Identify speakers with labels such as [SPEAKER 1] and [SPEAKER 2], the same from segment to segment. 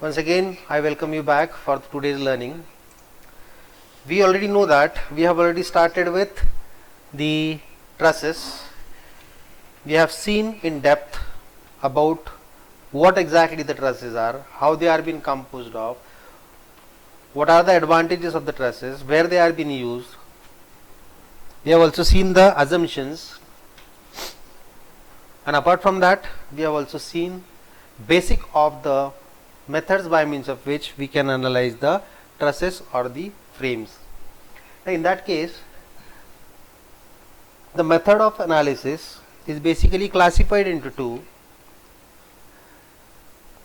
[SPEAKER 1] Once again, I welcome you back for today's learning. We already know that we have already started with the trusses. We have seen in depth about what exactly the trusses are, how they are being composed of, what are the advantages of the trusses, where they are being used. We have also seen the assumptions, and apart from that, we have also seen basic of the methods by means of which we can analyze the trusses or the frames. Now in that case, the method of analysis is basically classified into two,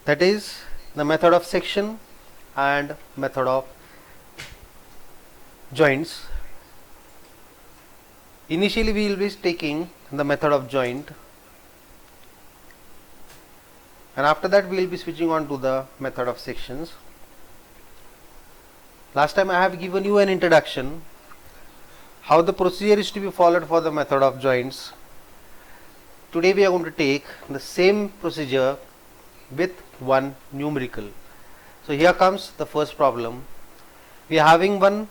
[SPEAKER 1] that is the method of section and method of joints. Initially we will be taking the method of joint, and after that we will be switching on to the method of sections. Last time I have given you an introduction how the procedure is to be followed for the method of joints. Today we are going to take the same procedure with one numerical. So here comes the first problem. We are having one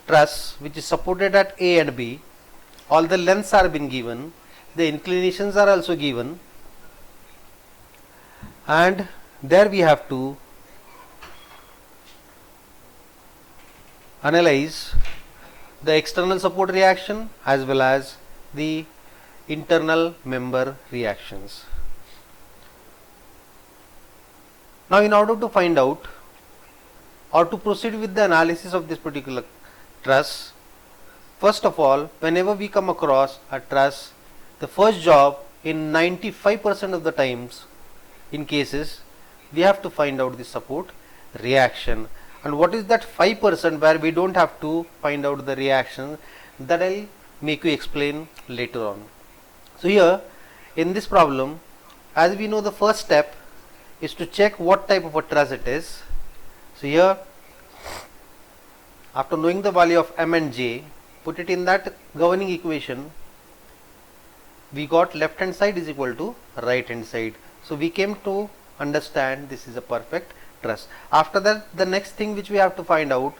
[SPEAKER 1] truss which is supported at A and B. All the lengths are been given, the inclinations are also given, and there we have to analyze the external support reaction as well as the internal member reactions. Now in order to find out or to proceed with the analysis of this particular truss, first of all, whenever we come across a truss, the first job in 95% of the times in cases, we have to find out the support reaction. And what is that 5% where we don't have to find out the reaction, that I'll make you explain later on. So here in this problem, as we know, the first step is to check what type of a truss it is. So here, after knowing the value of M and J, put it in that governing equation. We got left hand side is equal to right hand side. So we came to understand this is a perfect truss. After that, the next thing which we have to find out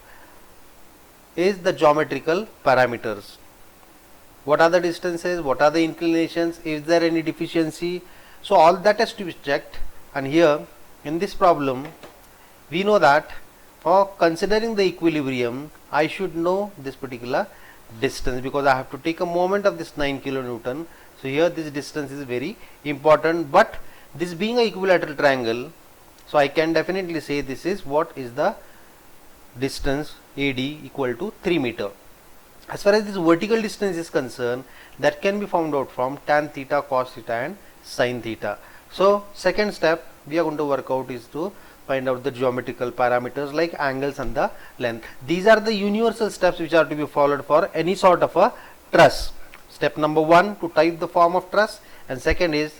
[SPEAKER 1] is the geometrical parameters. What are the distances, what are the inclinations, is there any deficiency? So all that has to be checked. And here in this problem, we know that for considering the equilibrium, I should know this particular distance, because I have to take a moment of this 9 kilonewton. So here this distance is very important, but this being a equilateral triangle, so I can definitely say this is what is the distance AD equal to 3 meter. As far as this vertical distance is concerned, that can be found out from tan theta, cos theta and sin theta. So second step we are going to work out is to find out the geometrical parameters like angles and the length. These are the universal steps which are to be followed for any sort of a truss. Step number 1, to type the form of truss, and second is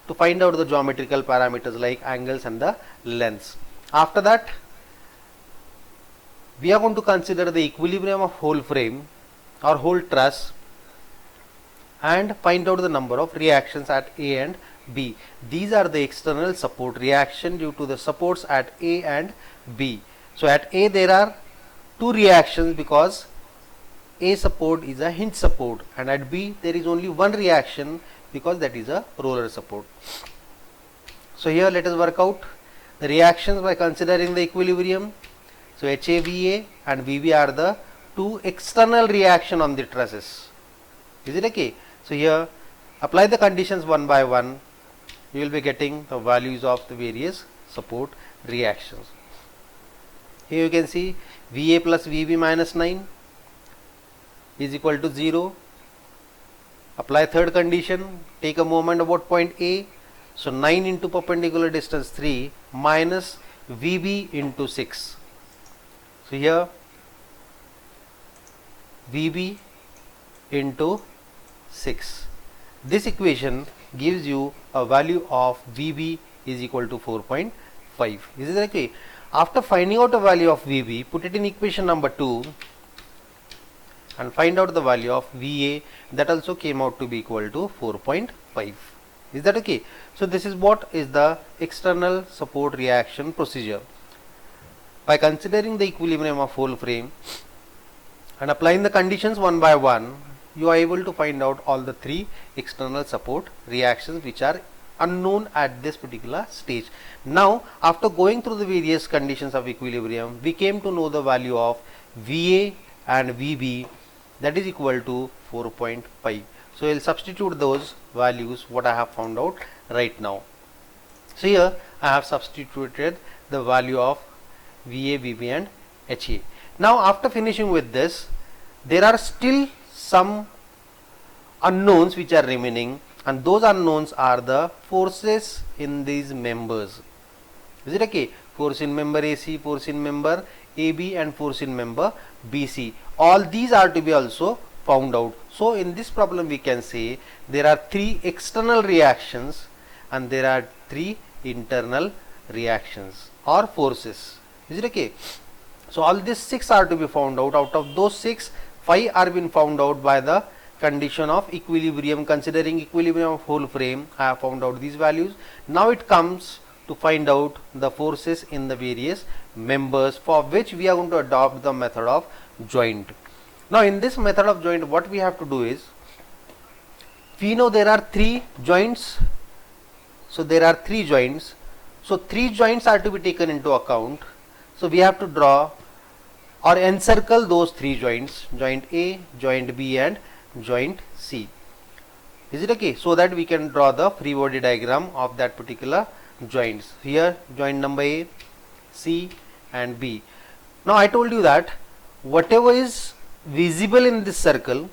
[SPEAKER 1] to find out the geometrical parameters like angles and the lengths. After that, we are going to consider the equilibrium of whole frame or whole truss and find out the number of reactions at A and B. These are the external support reaction due to the supports at A and B. So at A there are two reactions because A support is a hinge support, and at B there is only one reaction because that is a roller support. So here let us work out the reactions by considering the equilibrium. So HAVA and VB are the two external reaction on the trusses. Is it okay? So here apply the conditions one by one. You will be getting the values of the various support reactions. Here you can see VA plus VB minus 9 is equal to 0. Apply third condition, take a moment about point A. So 9 into perpendicular distance 3 minus VB into 6. So here VB into 6. This equation gives you a value of VB is equal to 4.5. Is it okay? After finding out a value of VB, put it in equation number 2 and find out the value of VA, that also came out to be equal to 4.5. Is that okay? So this is what is the external support reaction procedure. By considering the equilibrium of whole frame and applying the conditions one by one, you are able to find out all the three external support reactions which are unknown at this particular stage. Now, after going through the various conditions of equilibrium, we came to know the value of VA and VB, that is equal to 4.5. So, I will substitute those values what I have found out right now. So, here I have substituted the value of VA, VB and HA. Now, after finishing with this, there are still some unknowns which are remaining, and those unknowns are the forces in these members. Is it okay? Force in member AC, force in member AB and force in member BC. All these are to be also found out. So in this problem we can say there are three external reactions and there are three internal reactions or forces. Is it okay? So all these six are to be found out. Out of those six, 5 are been found out by the condition of equilibrium. Considering equilibrium of whole frame, I have found out these values. Now it comes to find out the forces in the various members, for which we are going to adopt the method of joint. Now in this method of joint, what we have to do is, we know there are three joints. So there are three joints. So three joints are to be taken into account. So we have to draw or encircle those three joints, joint A, joint B and joint C. Is it okay? So that we can draw the free body diagram of that particular joints. Here joint number A, C and B. Now I told you that whatever is visible in this circle,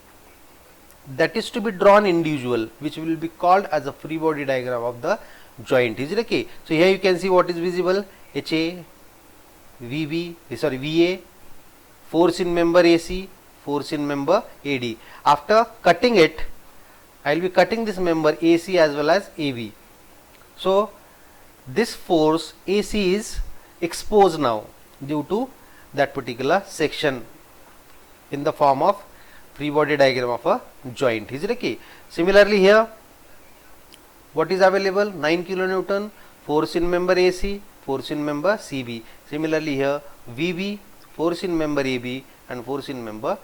[SPEAKER 1] that is to be drawn individual, which will be called as a free body diagram of the joint. Is it okay? So here you can see what is visible: HA, VA, force in member AC, force in member AD. After cutting it, I will be cutting this member AC as well as AB. So this force AC is exposed now due to that particular section in the form of free body diagram of a joint. Is it okay? Similarly here, what is available? 9 kilonewton, force in member AC, force in member CB. Similarly here, VB, force in member AB and force in member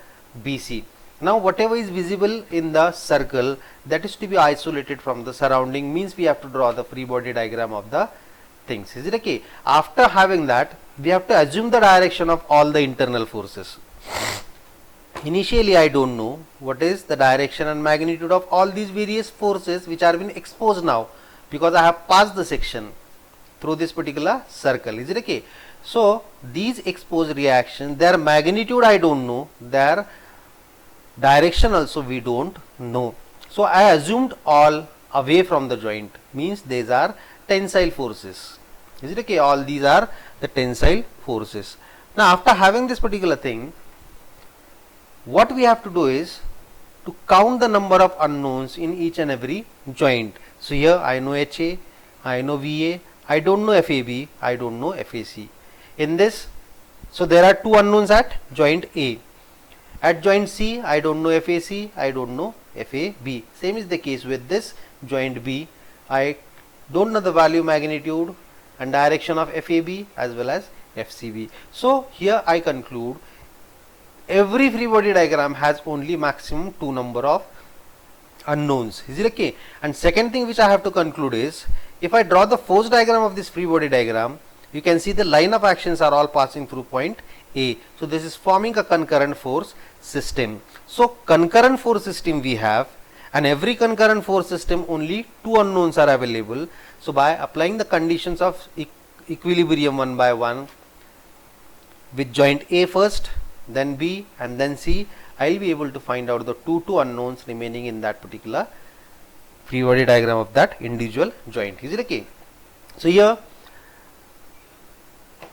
[SPEAKER 1] BC. Now whatever is visible in the circle, that is to be isolated from the surrounding, means we have to draw the free body diagram of the things. Is it okay? After having that, we have to assume the direction of all the internal forces. Initially I don't know what is the direction and magnitude of all these various forces which are being exposed now, because I have passed the section through this particular circle. Is it okay? So these exposed reactions, their magnitude I don't know, their direction also we don't know. So I assumed all away from the joint, means these are tensile forces. Is it okay? All these are the tensile forces. Now after having this particular thing, what we have to do is to count the number of unknowns in each and every joint. So here I know HA, I know VA, I don't know FAB, I don't know FAC. In this, so there are two unknowns at joint A. At joint C, I don't know FAC, I don't know FAB. Same is the case with this joint B. I don't know the value, magnitude and direction of FAB as well as FCB. So here I conclude every free body diagram has only maximum 2 number of unknowns. Is it okay? And second thing which I have to conclude is, if I draw the force diagram of this free body diagram, you can see the line of actions are all passing through point A. So this is forming a concurrent force system. So concurrent force system we have, and every concurrent force system only 2 unknowns are available. So by applying the conditions of equilibrium one by one with joint A first, then B and then C, I will be able to find out the two unknowns remaining in that particular free body diagram of that individual joint. Is it okay? So here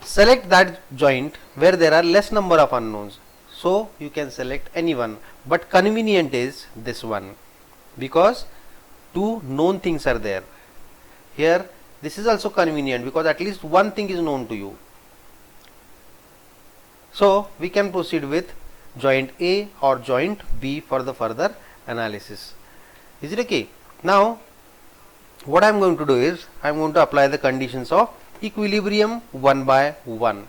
[SPEAKER 1] select that joint where there are less number of unknowns. So you can select any one, but convenient is this one because 2 known things are there. Here this is also convenient because at least one thing is known to you. So we can proceed with joint A or joint B for the further analysis. Is it okay? Now what I am going to do is I am going to apply the conditions of equilibrium one by one.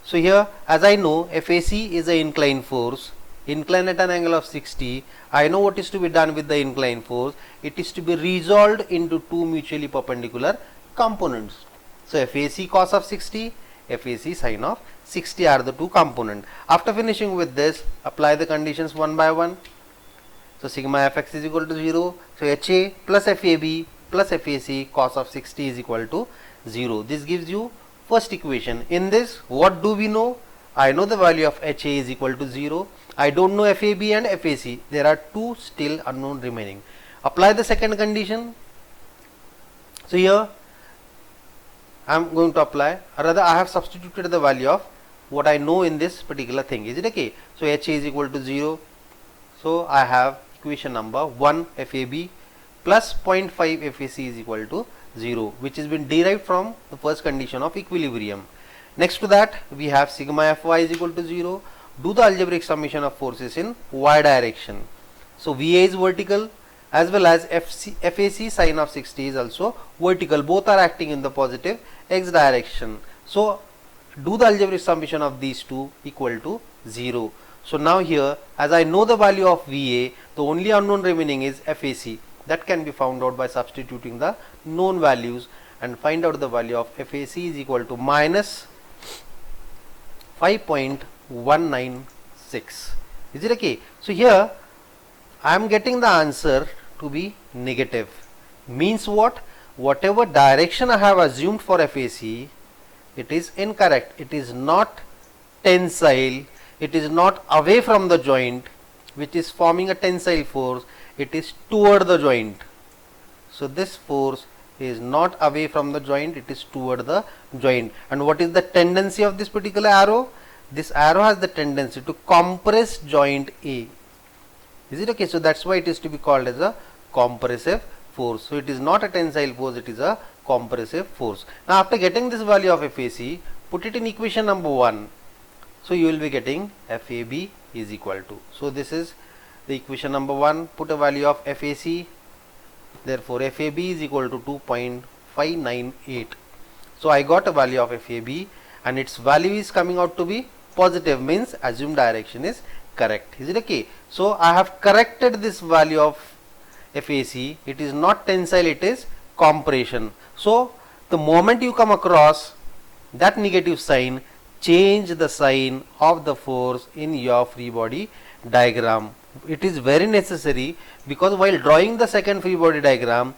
[SPEAKER 1] So here, as I know, FAC is an inclined force, inclined at an angle of 60. I know what is to be done with the inclined force. It is to be resolved into two mutually perpendicular components. So FAC cos of 60, FAC sin of 60 are the two components. After finishing with this, apply the conditions one by one. So sigma fx is equal to 0. So HA plus FAB plus FAC cos of 60 is equal to 0. This gives you first equation. In this, what do we know? I know the value of HA is equal to 0. I don't know FAB and FAC. There are two still unknown remaining. Apply the second condition. So here I am going to apply, or rather I have substituted the value of what I know in this particular thing. Is it okay? So HA is equal to 0. So I have equation number 1 FAB plus 0.5 FAC is equal to 0, which has been derived from the first condition of equilibrium. Next to that, we have sigma Fy is equal to 0. Do the algebraic summation of forces in y direction. So VA is vertical as well as FAC sin of 60 is also vertical. Both are acting in the positive x direction. So do the algebraic summation of these two equal to 0. So now here, as I know the value of VA, the only unknown remaining is FAC. That can be found out by substituting the known values and find out the value of FAC is equal to minus 5.196. Is it okay? So here I am getting the answer to be negative. Means what? Whatever direction I have assumed for FAC, it is incorrect. It is not tensile. It is not away from the joint, which is forming a tensile force. It is toward the joint. So this force is not away from the joint, it is toward the joint. And what is the tendency of this particular arrow? This arrow has the tendency to compress joint A. Is it okay? So that's why it is to be called as a compressive force. So it is not a tensile force, it is a compressive force. Now after getting this value of FAC, put it in equation number 1. So you will be getting FAB is equal to. So this is the equation number 1. Put a value of FAC. Therefore FAB is equal to 2.598. So I got a value of FAB and its value is coming out to be positive, means assumed direction is correct. Is it okay? So I have corrected this value of FAC. It is not tensile, it is compression. So the moment you come across that negative sign, change the sign of the force in your free body diagram. It is very necessary, because while drawing the second free body diagram,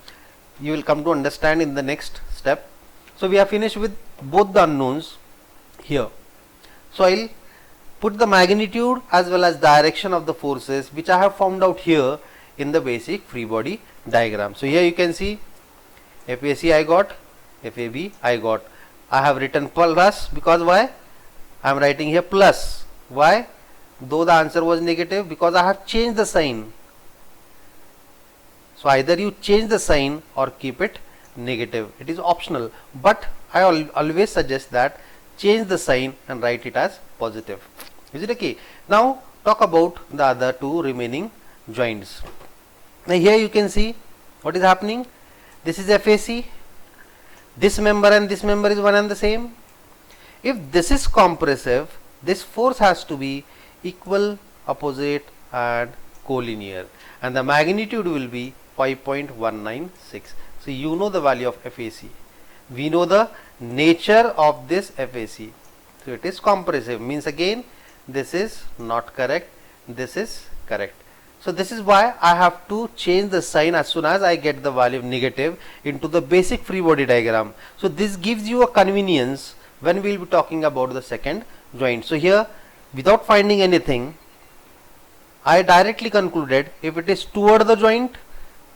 [SPEAKER 1] you will come to understand in the next step. So we are finished with both the unknowns here. So I will put the magnitude as well as direction of the forces which I have found out here in the basic free body diagram. So here you can see FAC I got, FAB I got. I have written plus because why? I am writing here plus. Why? Though the answer was negative, because I have changed the sign. So either you change the sign or keep it negative. It is optional, but I always suggest that change the sign and write it as positive. Is it okay? Now talk about the other two remaining joints. Now here you can see what is happening. This is FAC. This member and this member is one and the same. If this is compressive, this force has to be equal, opposite and collinear, and the magnitude will be 5.196. So you know the value of FAC. We know the nature of this FAC. So it is compressive, means again this is not correct, this is correct. So this is why I have to change the sign as soon as I get the value of negative into the basic free body diagram. So this gives you a convenience when we will be talking about the second joint. So here, without finding anything, I directly concluded if it is toward the joint,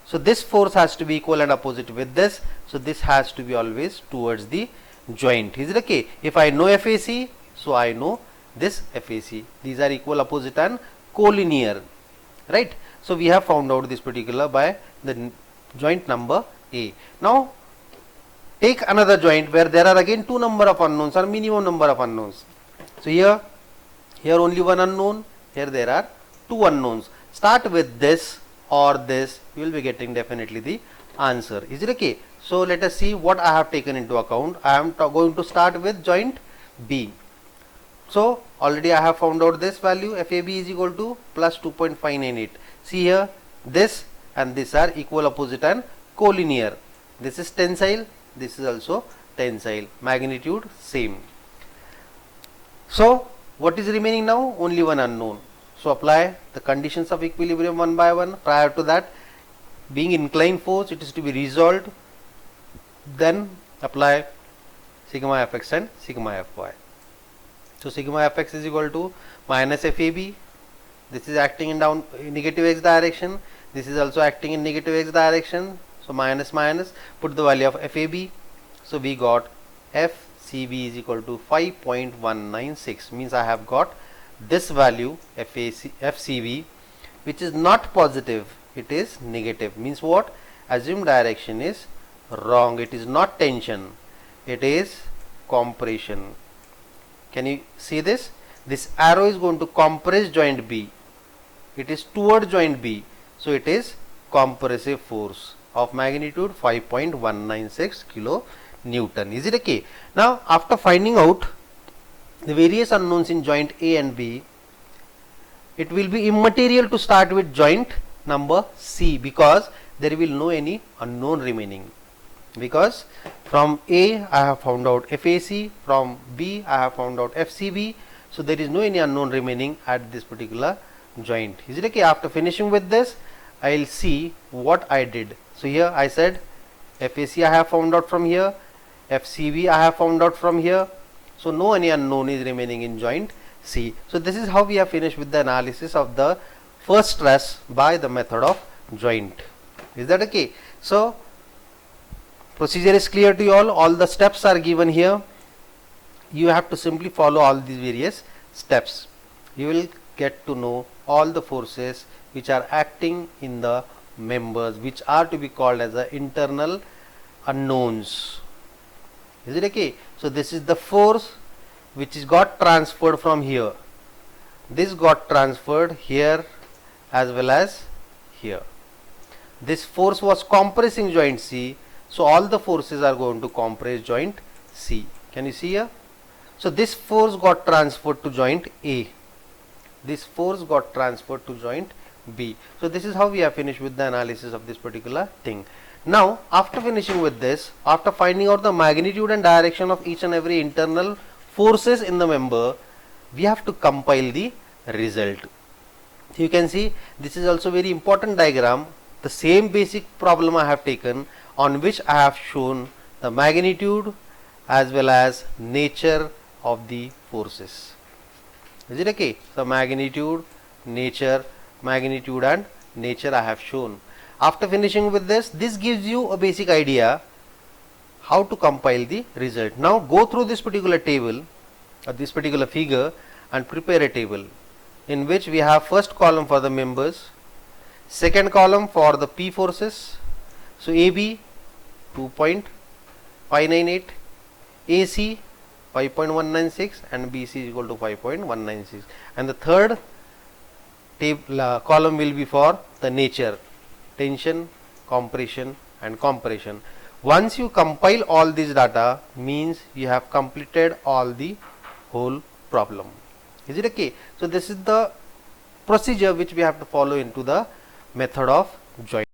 [SPEAKER 1] so this force has to be equal and opposite with this. So this has to be always towards the joint. Is it okay? If I know FAC, so I know this FAC. These are equal, opposite and collinear. Right? So we have found out this particular by the joint number A. Now take another joint where there are again two number of unknowns or minimum number of unknowns. So here only one unknown, here there are two unknowns. Start with this or this, you will be getting definitely the answer. Is it okay? So let us see what I have taken into account. I am going to start with joint B. So already I have found out this value, FAB is equal to plus 2.598. See here, this and this are equal, opposite and collinear. This is tensile, this is also tensile, magnitude same. So what is remaining now? Only one unknown. So apply the conditions of equilibrium one by one. Prior to that, being inclined force, it is to be resolved. Then apply sigma fx and sigma fy. So sigma fx is equal to minus FAB. This is acting in negative x direction. This is also acting in negative x direction. So minus minus, put the value of FAB. So we got FCB is equal to 5.196. Means I have got this value FCB, which is not positive, it is negative. Means what? Assumed direction is wrong. It is not tension, it is compression. Can you see this? This arrow is going to compress joint B. It is toward joint B. So it is compressive force of magnitude 5.196 kilo Newton. Is it okay? Now after finding out the various unknowns in joint A and B, it will be immaterial to start with joint number C, because there will no any unknown remaining. Because from A I have found out FAC, from B I have found out FCB, so there is no any unknown remaining at this particular joint. Is it okay? After finishing with this, I will see what I did. So here I said FAC I have found out from here, FCB I have found out from here, so no any unknown is remaining in joint C. So this is how we have finished with the analysis of the first stress by the method of joint. Is that okay? So procedure is clear to you all the steps are given here. You have to simply follow all these various steps. You will get to know all the forces which are acting in the members, which are to be called as the internal unknowns. Is it okay? So this is the force which is got transferred from here. This got transferred here as well as here. This force was compressing joint C. So all the forces are going to compress joint C. Can you see here? So this force got transferred to joint A. This force got transferred to joint B. So this is how we have finished with the analysis of this particular thing. Now after finishing with this, after finding out the magnitude and direction of each and every internal forces in the member, we have to compile the result. You can see this is also very important diagram. The same basic problem I have taken, on which I have shown the magnitude as well as nature of the forces. Is it okay? So magnitude, nature, magnitude and nature I have shown. After finishing with this, this gives you a basic idea how to compile the result. Now go through this particular table or this particular figure and prepare a table in which we have first column for the members, second column for the P forces. So AB 2.598, AC 5.196 and BC is equal to 5.196, and the third column will be for the nature, tension, compression and compression. Once you compile all these data, means you have completed all the whole problem. Is it okay? So this is the procedure which we have to follow into the method of joint.